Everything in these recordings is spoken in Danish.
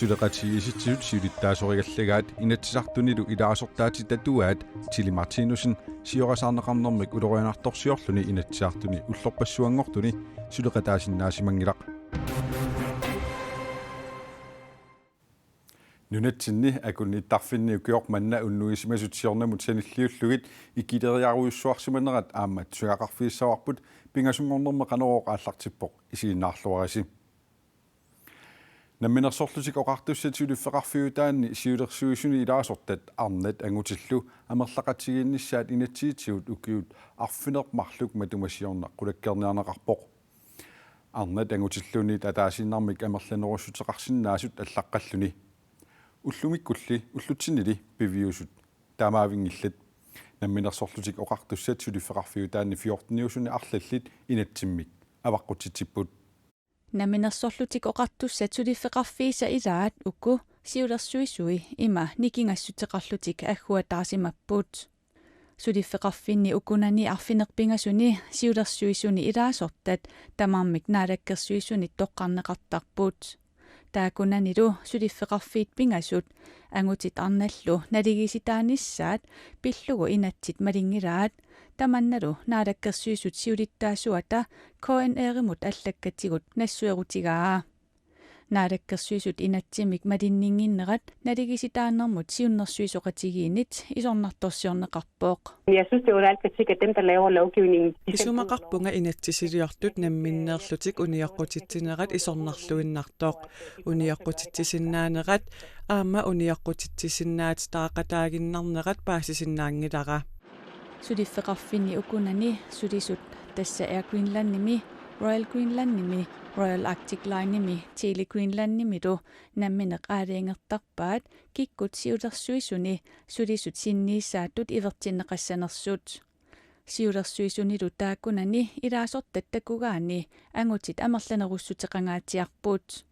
Suleqatigisitsut siulittaasorigallegaat inatsisartunilu ilaasortaati tatuaat Tilly Martinussen siorasarneqarnermik ulorianartorsiorluni inatsisaartuni ullorpassuangortuni suleqataasinnaasimanngilaq Nunatsinni akunni tarfinni ukiormanna unnuisimasutiornamut sanilliullugit ikileriaruissuarsimanerat aammat sugaqarfiissauarput pingasungornerme qanerooq aallartippoq isiinnaarluarisi Namminersorlutik oqartussat uliffeqarfiutaanni siulersuisuni ilaasortat arnat angutillu amerlaqatigiinnissaat inatsiitigut ukiut arfinermarluk matumasiorna qulakkerniarneqarpoq arnat angutilluni tataasinarmik amerlanerussutеқарсиннаасут аллаққаллуни уллумиккулли уллутсинили пивиусут таамаавингиллат намминерсорлутик оqartussat сулиффеқарфиутаанни 14-иусуни арлаллит инатсиммик аваққутситсиппут Наминерсорлутик оqartussat сулиффеқарфииса илаат укку сиулерсуисуи има никингассутеқарлутик аггуатаарсимаппут сулиффеқарфинни укунани арфинерпингасуни сиулерсуисуни илаасортат тамаармик наалаккерсуисуни тоққарнеқартарпут таакунанилу сулиффеқарфиит пингасут ангутит арналлу налигиситааниссаат пиллугу инатсит малингилаат таманналу наалаккерсуисут сиулиттаасуата КНР-мут аллаккатигут нассуерутигаа наалаккерсуисут инатсимик малиннингиннерат налигиситааннэрмут сиуннэрсуисоқатигиинит исорнарторсиорнеқарпооқ. Jeg synes det er alt kritik af dem der laver lovgivningen. Исумақарпунга инатсисилиортут намминнеерлутик униаққутитсинерат исорнарлуиннартооқ униаққутитсиннаанерат аама униаққутитсиннаат таақатаагиннарнерат паасисиннаангилара сулиффеқарфинни укунани сулисут тасса Air Greenland-ними Royal Greenland-ними Royal Arctic Line-ними Tele Greenland-ними намминеқ аалиингертарпаат киккут сиулерсуисуни сулисут синнииссаатут ивертиннеқассанерсут сиулерсуисунилу тааккунани илаасортат такугаани ангутит амерланеруссутеқангаатиарпут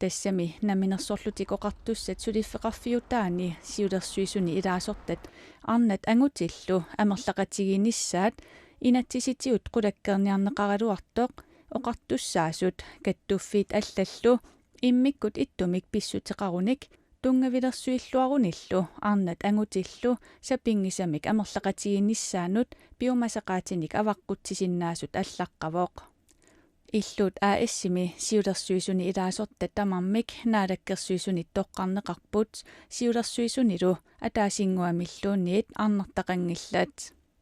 тассами намминерсорлутик оqartussat сулиффеқарфиутаани сиулерсуисуни илаасортат арнат ангутиллу амерлақатигиинissaат инатсиситиут qulakkerniarneqaraluartoq oqartussaasut kattuuffiit аллаллу иммиккут иттумик писсутеқаруник тунгавилерсуиллуаруниллу арнат ангутиллу сапингисамик амерлақатигиинissaанут биумасақаатиник аваққутсисиннаасут аллаққавоқ иллут аассими сиулерсуисуни илаасортат тамармик наалаккерсуисуни тоққарнеқарпут сиулерсуисунилу атаасингуамиллуунниит арнартақангиллат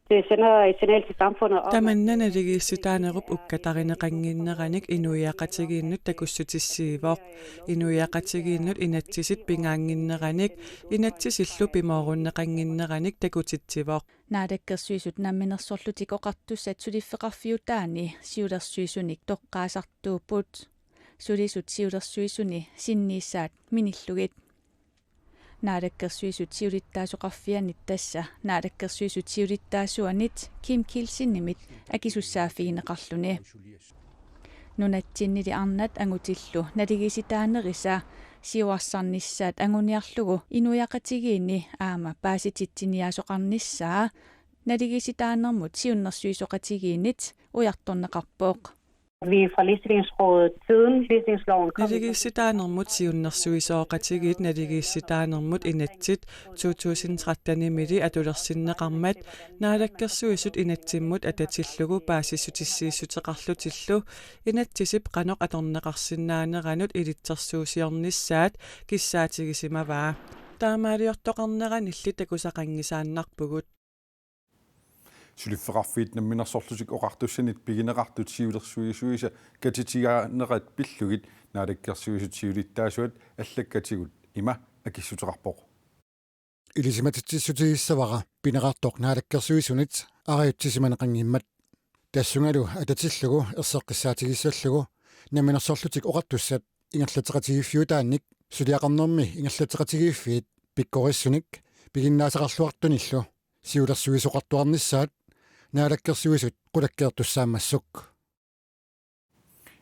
Det sender et signal til samfundet om таманнаналигииссутаанеруп уккатаринеқангиннераник инуиақатигииннут такуссутиссиивоқ инуиақатигииннут инатсисит пингаангиннераник инатсисиллу пимооруннеқангиннераник такутитсивоқ наалаккерсуисут намминерсорлутик оqartussat сулиффеқарфиутаани сиулерсуисуник тоққаасартууппут сулисут сиулерсуисуни синнииссаат миниллугит наалаккерсуисут сиулиттаасоқарфианит тасса наалаккерсуисут сиулиттаасуанит Kim Kielsen-nimit акисуссаафигинеқарлуни нунатсиннили арнат ангутиллу налигиситаанериса сиуарсарниссаат ангуниарлугу инуяқатигиинни аама паасититсиниаасоқарниссаа налигиситаанермут сиуннэрсуисоқатигиинит уярторнеқарпооқ vi fra Ligestillingsrådet siden ligestillingsloven kom. Naligissitaanermut siunnersuisooqatigit naligissitaanermut inatsit 2013-nimili atulersinneqarmat naalakkersuisut inatsimmut atatillugu paasissutissiissuteqarlutillu inatsisip qanoq atorneqarsinnaaneranut ilitsersuusiornissaat kissaatigisimaavaa taamaaliortoqarneranilli takusaqangisaannarpugut сулиффеқарфиит намминерсорлутик оqartussanit пигинеқартут сиулерсуисуиса катитигааnerat пиллугит наалаккерсуисут сиулиттаасуат аллаккатигут има акиссутеқарпоқ илисиматитсисутигиссавара пинеқартоқ наалаккерсуисунит ариутсисиманеқангиммат тассунгалу ататиллугу ерсеққиссаатигиссаллугу намминерсорлутик оqartussat ингерлатеқатигиффиутаанник сулиақарнерми ингерлатеқатигиффиит пиккориссуник пигиннаасақарлуартуниллу сиулерсуисоқартуарниссаат наалаккерсуисут qulakkeertussaammassuk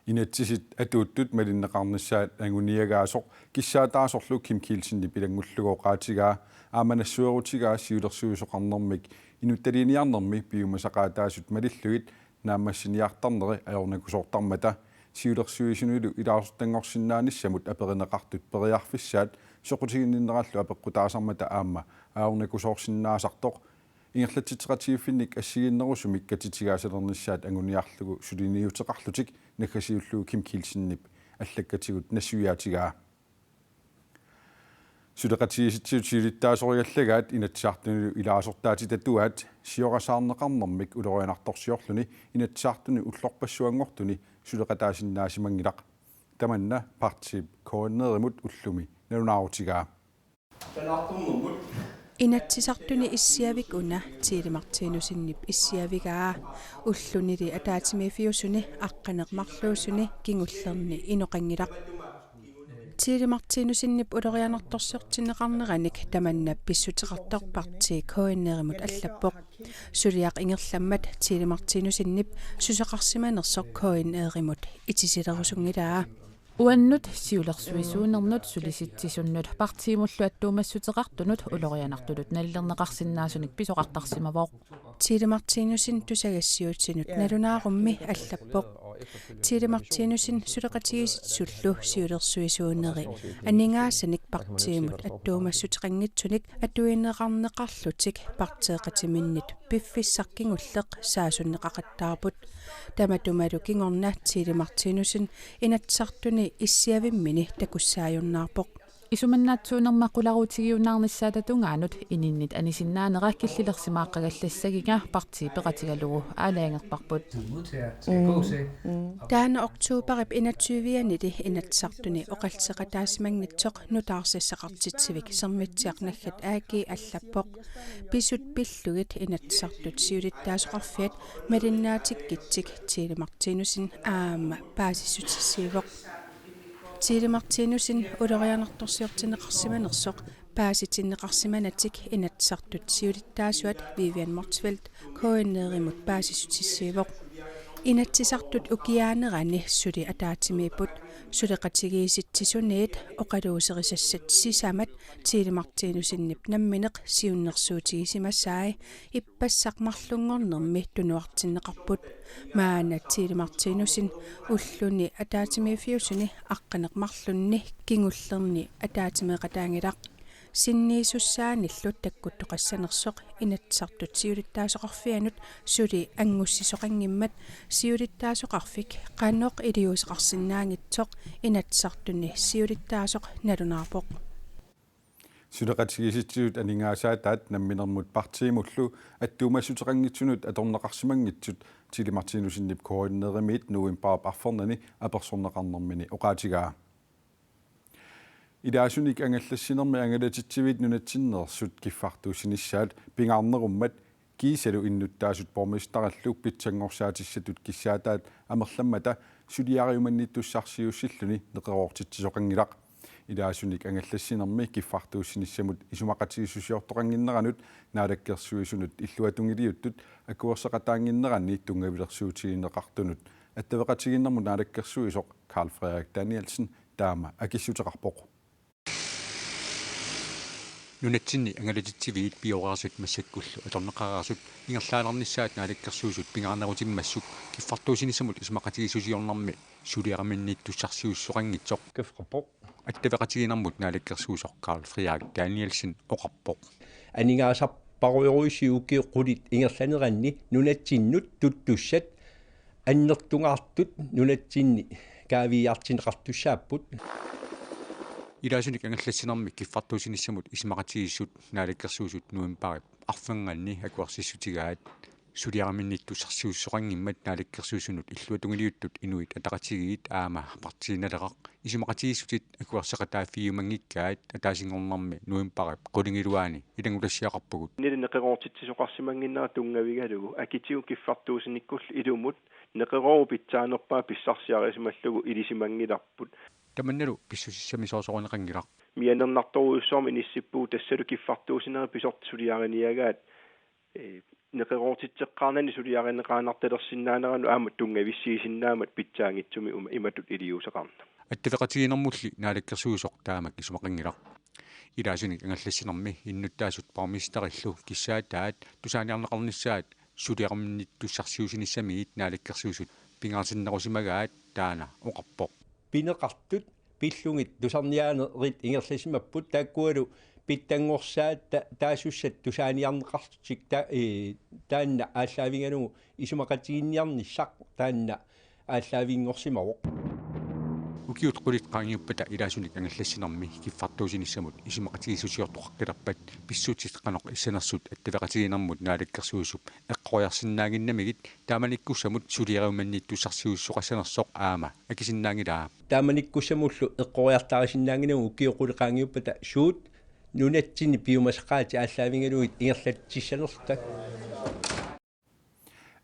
инатсисит атууттут малиннеқарниссаат ангуниагааsoq киссаатаасорлу Kim Kielsen-ни пилангуллугоо qaatigaa ааманассуерутигаа сиулерсуисоқарнэрмик инутталиниарнэрми пиумасақаатаасут малиллугит наамассиниартарнери аёрнакусоортармата siulersuisunulu ilaasortangorsinnaannissamut aperineqartut periarfissaat soqutiginninnerallu apeqqutaasarmata aamma aornakusoorsinnaasartoq ingerlatsiteqatiiffinnik assiginnerusumik katitigaasaleernissaat anguniarlugu suliniuteqarlutik naggasiullugu Kim Kielsinnip аллаккатигут нассуяатигаа сулеқатигиситсиутилиттаасоригаллагаат инатсаартуни илаасортаати татуаат сиорасаарнеқарнэрмик улорианарторсиорлуни инатсаартуни уллорпассуангортуни сулеқатаасиннаасимангилақ таманна партип кооннеримут уллуми налунаарутигаа Inatsisartuni issiavik una tiilimartiinusinniп issiavigaa ullunili ataatimifiusuni aqqaneqmarluusuni kingullerni inoqangilaq tiilimartiinusinnip ulorianartorsiortinneqarneranik tamanna pissuteqartorparti koinnerimut allappoq suliaq ingerlammat tiilimartiinusinnip suseqarsimanersoq koinneerimut itisilerusungilaa Uannut siulersuisuunernet sulisitsisunnut partiimullu attuumassutеқартунут улорианартулут наллернеқарсиннаасуник писоқартарсимавоқ tiilimartiinusin tusagassiutsinut nalunаарummi allappoq tiilimartiinusin suleqatigisitsullu siulersuisuuneri aningaasanik partiimut attuumassutеқангитсуник atuineqarneqarlutik partieqatiminnit piffissarkingulleq saasunneqaqattaarput tamatumalu kingorna tiilimartiinusin inatsartuni issiavimmini takussaajunnaarpoq исуманнаатсуунэрмаккуларутигиунаарниссаататунгаанут иниnnit анисиннаанера киллилерсимааққагаллассагига парти пеқатигалугу аалаангерпарпут таана октообарip 21-нити inatsartuni оқалсеқатаасимагнитсоқ нутаарсассақартитсивик сермитсиарнаггат ааки аллаппоқ писут пиллугит inatsartut сиулиттаасоқарфиат малиннаатиккитсик tiilimartiinusin аама паасиссутиссиивоқ tiilimartiinusin ulorianartorsiortineqarsimanersoq paasitsinneqarsimanatик inatsartut siulittaasuat Vivian Motzfeldt koinneerimut paasissutissiivoq inatsisartut ukiaanerani suli ataatimiiput suleqatigiisitsisuniit oqaluuserisassat sisamat tiilimartiinusinnip nammineq siunnersuutigisimасsaai ippassaqmarlungornermi tunuartinneqarput maana tiilimartiinusin ulluni ataatimiifiusuni aqqaneqmarlunni kingullerni ataatimeeqataangilaq sinniisussaanillut takkuttoqassanersoq inatsartut siulittaasoqarfianut suli angussisoqangimmat siulittaasoqarfik qannoq iliuseqarsinnaangitsoq inatsartuni siulittaasoq nalunaarpoq сулеқатигиситсиут анингаасаатаат намминермут партиимуллу аттуумассутеқангитсунут аторнеқарсимангитсут тилимартиинусиннип координееримиит нуимпаап арфернани аперсорнеқарнэрмини оқаатигаа идаасуник ангаллассинерми ангалатитсивит нунатсиннерсут киффартуусинissaат пингаарнеруммат кисалу иннуттаасут пормистараллук питсангорсаатиссатут киссаатаат амерламмата сулиариуманниттуссарсиуссиллуни неқероортитсисоқангилақ идаасуник ангаллассинерми киффартуусинissamут исумақатигиссусиортоқангиннеранут наалаккерсуисунут иллуатунгилиуттут акуерсеқатаангиннеранни тунгавилерсуутигиннеқартунут аттавеқатигиннерму наалаккерсуисоқ Carl Frederik Danielsen таама акиссутеқарпоқ нунатсинни ангалатитсивиит биораарсут массаккуллу аторнеқараасут ингерлаалернissaат наалаккерсуусут пингаарнерутиммассук киффартуусинисsamут исумақатигиссусиорнарми сулиараминниттуссарсиуссоқангитсоқ кефрапоқ аттавеқатигинермут наалаккерсуусоқ Carl Frederik Danielsen оқарпоқ анигаасарпаруйоруисиуки қулит ингерланеранни нунатсиннут туттуссат аннертунгаартут нунатсинни каавиартинеқартуссааппут идаасуник ангаллассинерми киффартуусинissamут исмақатигиссут наалаккерсуусут нуимпарип арфанганни акуарсиссутигаат сулиараминниттуссарсиуссоқангиммат наалаккерсуусунут иллуатунгилиуттут инуит атақатигиит аама партииналеқақ исмақатигиссутит акуарсеқатааффиумангиккаат атаасингорнарми нуимпарип қулингилуаани илангулассиақарпугут нилинеқероортитсисоқарсимангиннера тунгавигалугу акитиу киффартуусинниккул илумут неқероо питсаанерпаа писсарсиарисималлугу илисимангиларпут таманналу писсусиссами соосоорнеқангилақ мианернарторуйуссуарми ниссиппуу тассалу киффартуусинери писортсулиариниагаат неқероортитсеққарнани сулиаринеқаанарталерсиннаанерану аамат тунгависсиисиннаамат питсаангитсуми иматут илиусеқарна аттавеқатигинермулли наалаккерсуусоқ таамак исумақангилақ илаасуник ангаллассинерми иннуттаасут пармистариллу киссаатаат тусааниарнеқарнissaат сулиараминниттуссарсиусинissamиит наалаккерсуусут pingaarsinnerusimagaat taana oqarpoq pineqartut pillungit tusarniaanerit ingerlasimapпут тааккуалу питтангорсаат таасуссат тусааниарнеқарсик таанна ааллаавинганугу исумақатигинниарниссақ таанна ааллаавингорсимавоқ укиут qulит qaangiuppata ilaasunik angallassinermi kiffartuusinissamut isumaqatigissusiortoqarqilерпат pissuutit qanoq issanersut attavaqatiginermut naalakkersuusup eqqoriarsinnaaginnamigit taamanikkussamut suliariumanniittussarsiussoqassanersoq aama akisinnaangilaa тааманиккусамуллу эққориартарисиннаангинагу укиоқулеқаангиуппата суут нунатсини пиумасқаати ааллаавингалугит ингерлатсиссанерта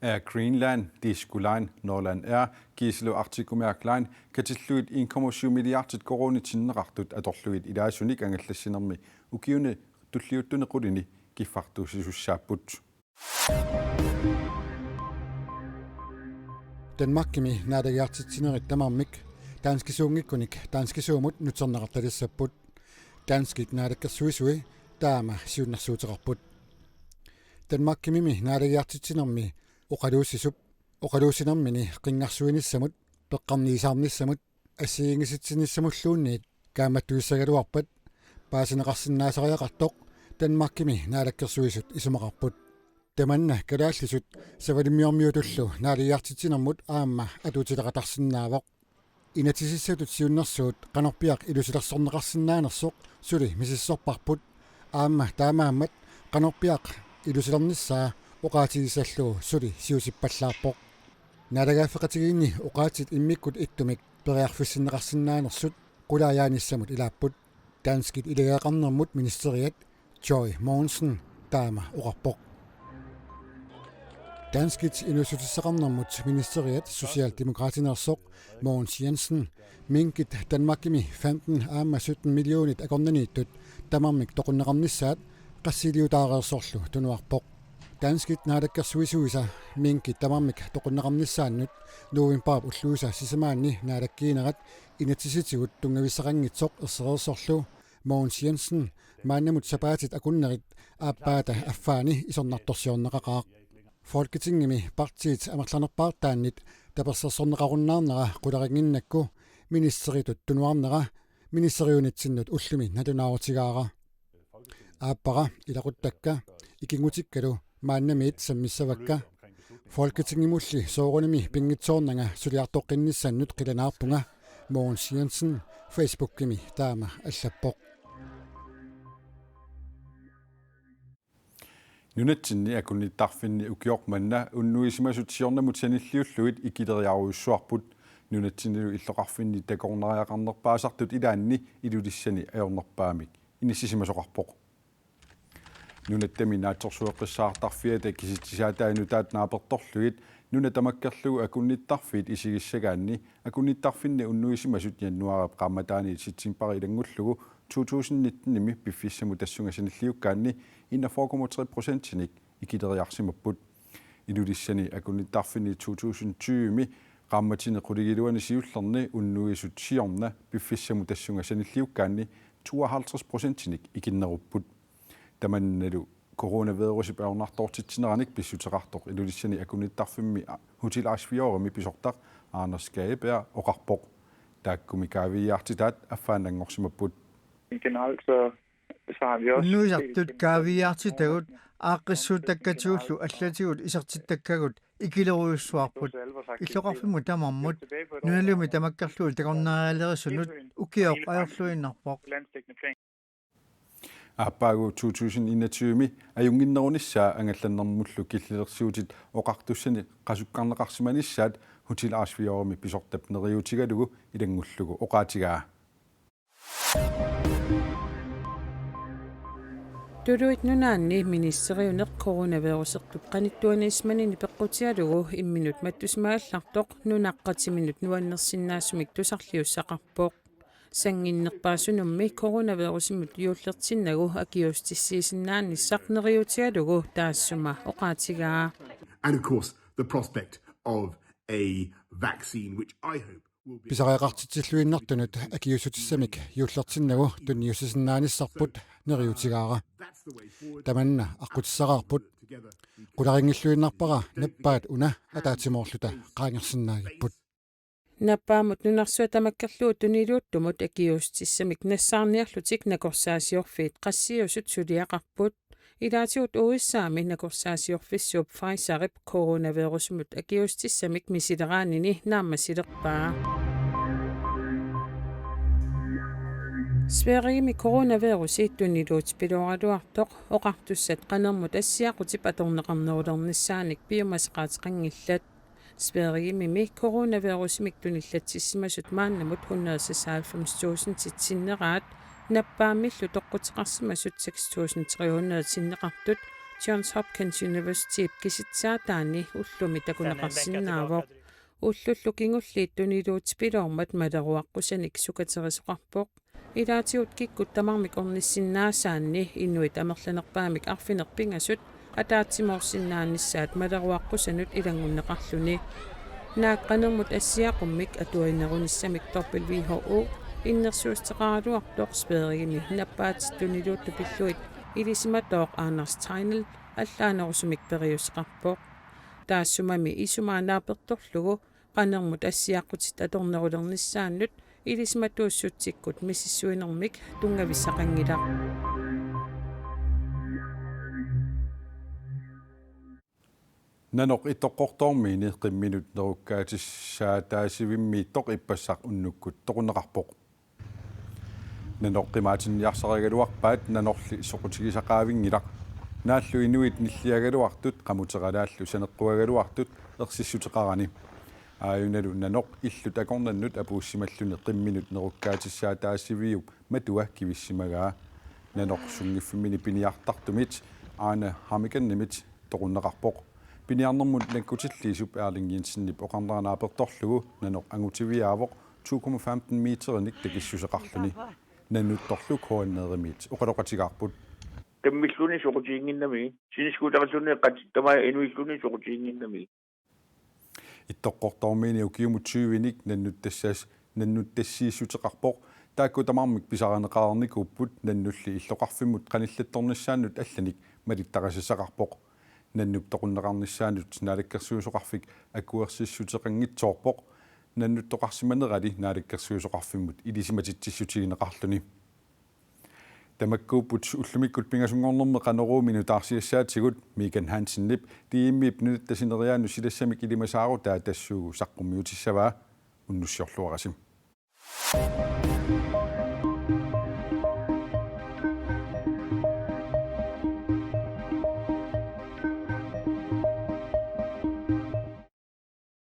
Air Greenland, Diskulein, Norland Air, Giselo Artikumærklein, katilluit 1,7 milliardet koronitinnaqartut atorluit ilaasunik angallassinermi ukiune tulliuttune qulini kiffartuusisussaaput. Danmarkimi naadagiartitsinerit tamarmik danske suungikkunik danske suumut nutserneqartalissapput danskik naadakkersuisui taama siunnersuuteqarput Danmarkimi naadagiartitsinermi oqaluusinermini qingarsuinissamut peqqarniisaarnissamut assiingisitsinnissamulluunniit kaammattuissagaluarpat paasineqarsinnaasariaqartoq Danmarkimi naalakkersuisut isumaqarput tamanna kalaallisut savalimmiormiutullu naaligiartitsinermut aamma atuutileqatarsinnaavoq inatisissatut siunnersuut qanorpiaq ilusilersorneqarsinnaanersoq suli misissorparput aamma taamaammat qanorpiaq ilusilernissaa oqaatigisalluu suli siusippallаарpoq naalagaafeqatigiinni oqaatit immikkut ittumik periarfissinneqarsinnaanersut qulaayaannissamut ilaapput danskit ilegaaqarnermut ministeriat Joy Mogensen taama oqarpoq danskit inusutisseqarnermut ministeriat socialdemokratinersoq Mogens Jensen minkit Danmarkimi 15 aamma 17 millionit akornaniittut tamarmik toqunneqarnissaat qassiliutaareersorlu tunuarpoq danskit naalakkersuisuisa minkit tamarmik toqunneqarnissaannut nuuimparp ulluusa sisamaanni naalakkiinerat inatisitigut tungavissaqangitsoq ersereersorlu Mogens Jensen maannamut sapaatit akunnerit aappaata affaani isornartorsiorneqaqaaq Folketingimi partiit amerlanerpaartaannit tapersersorneqarunnaarnera qulariginnakku ministeritut tunuarnera ministeriunitsinnut ullumi natunaarutigaara aappara ilaquttakka ikingutikkalu maannamiit sammissavakka Folketingimulli soorunimi pingitsoornanga suliartoqqinnissaannut qilanaarpunga Mogens Jensen Facebookimi taama allappoq Nunatsinni akunniittarfinni ukiormanna unnuisimasut siornamut sanilliulluit ikileriaruissuarput nunatsinnilu illoqarfinni takorneriaqarnerpaasartut ilaanni ilulissani ajornerpaamik inissisimasoqarpoq nunattami naatsorsueqqissaartarfiata kisittisaataanutaat naapertorluit nunatamakkerlugu akunniittarfiit isigissagaanni akunniittarfinni unnuisimasut jannuarap qammataani sitsimpari ilangullugu 2019-nimi piffissamu tassungasanilliukkaanni 41,3%-nik ikileriarsimapput ilulissani akunniittarfinni 2020-mi qammatine quligiluani siullerni unnuisut siorna piffissamu tassungasanilliukkaanni 52%-nik ikinnerupput tamannalu coronavirusip aornartortitsineranik pissuteqartoq ilulissani akunniittarfimmi hutilaasfiorimi pisortaq Anders Skageberg oqarpoq taakkumi kaaviiartitaat affaanangorsimapput generelt så har vi også nuisartut kaaviiartitagut aaqqissuutakkatiullu allatigut isertittakkagut ikileruissuarput illoqarfimu tamarmut nunalumi tamakkerluul takornerialerissunut ukioq ajorluinnarpoq Aappaagu 2021-mi ajunginnerunissaa angallannermullu killilersuutit oqartussani qasukkarneqarsimanissaat hutilaasfiorimi pisortap neriutigalugu ilangullugu oqaatigaa Tuluit nunaanni ministeriuneq coronavirusertup qanittuanismanini peqqutialugu imminut mattusmaалlartoq nunaqqatiminut nuannersinnaasumik tusarliussaqarpoq sanginnerpaasunummi coronavirusimut yuullertinnagu akiustissiisinnaannissaq neriutialugu taassuma oqaatigaa And of course the prospect of a vaccine which I hope писариақартитсиллуиннартунут акиусутиссамик юуллертиннагу тунниусисиннаанissarput нериутигаара таманна аққутиссақарпут қуларингиллуиннарпара наппаат уна атаатимоорлута qaangersinnaagipпут наппаамут нунарсуа тамаккерлуу тунилууттумут акиустиссамик нассаарниарлутик накорсаасиорфиит qassiusut сулиақарпут илаатиут уиссаами накорсаасиорфиссууп Pfizer-ип коронавирусмут акиустиссамик мисилераанини нааммасилерпаа Sverige коронавируси тунилуут пилуаралуартоқ оқартуссат қанермут ассиақутип аторнеқарнерулерниссааник биомасеқаатеқангиллат Sverige ми коронавирусимик туниллатсиссимасут мааннамут 196.000 титсиннераат наппаамиллу тоққутеқарсимасут 6.300 тиннеқартут Johns Hopkins University киситсаатаани уллуми такунеқарсинаавоқ уллуллу кингуллиит тунилуут пилуармат малеруаққусаник сукатерисоқарпоқ илаатиут киккут тамармик орниссиннаасаанни иннуит амерланерпаамик арфинерпингасут атаатсимоорсиннаанnissaat малеруаққусанут илангуннеқарлуни нааққанермут ассиақуммик атуинерунissamик WHO иннерсуустеқаралуартоқ Sverige наппаатит тунилуутту пиллуит илисиматооқ Anders Tegnell аллаанерусумик периусеқарпоқ таассумами исумаанааперторлугу qanермут ассиаққутит аторнерулерниссааннут илисиматууссутсиккут миссуинермик тунгависсақангилақ Nanok itoqqortormiini qimminut nerukkaatissaaataasivimmi toq ippassaq unnukkut toqunneqarpoq nanok qimaatinniarsarigaluarpaat nanorli soqutigisaqaavingilaq naallu inuit nilliagaluartut qamuteqalaallu saneqquagaluartut ersissuteqarani aayunalu nanok illut akornannut apuussimalluni qimminut nerukkaatissaaataasiviup matua kivissimagaa nanok sungiffimini piniartartumit aana hamikannimit toqunneqarpoq piniarnermut nakkutilliisup Erling Jensen-nip oqarneraanaapertorlugu nanok angutiviaavoq 2,15 meterinik takissuseqarluni nannuttorlu koanneerimit oqaloqatigaarput tammilluni soqutiinginnami siniskuutaralluni qattama inuilluni soqutiinginnami ittoqqortormiini ukiumut 20nik nannuttassiissuteqarpoq taakku tamarmik pisaraneqaarnikuupput nannulli illoqarfimmut qanillattornissaannut allanik malittaqasissaqarpoq nannup toqunneqarnissaanut naalakkersuusoqarfik akuersissuteqangitsoorpoq nannuttoqarsimanerali naalakkersuusoqarfimmut ilisimatitsissutigineqarluni tamakkuupput ullumikkut pingasungornerme qaneruuminu taarsiassaatigut Megan Hansen-nip tiimmiip nunattasineriaannu silassamik ilimasaaru taatassuu saqqummiutissavaa unnussiorluarasim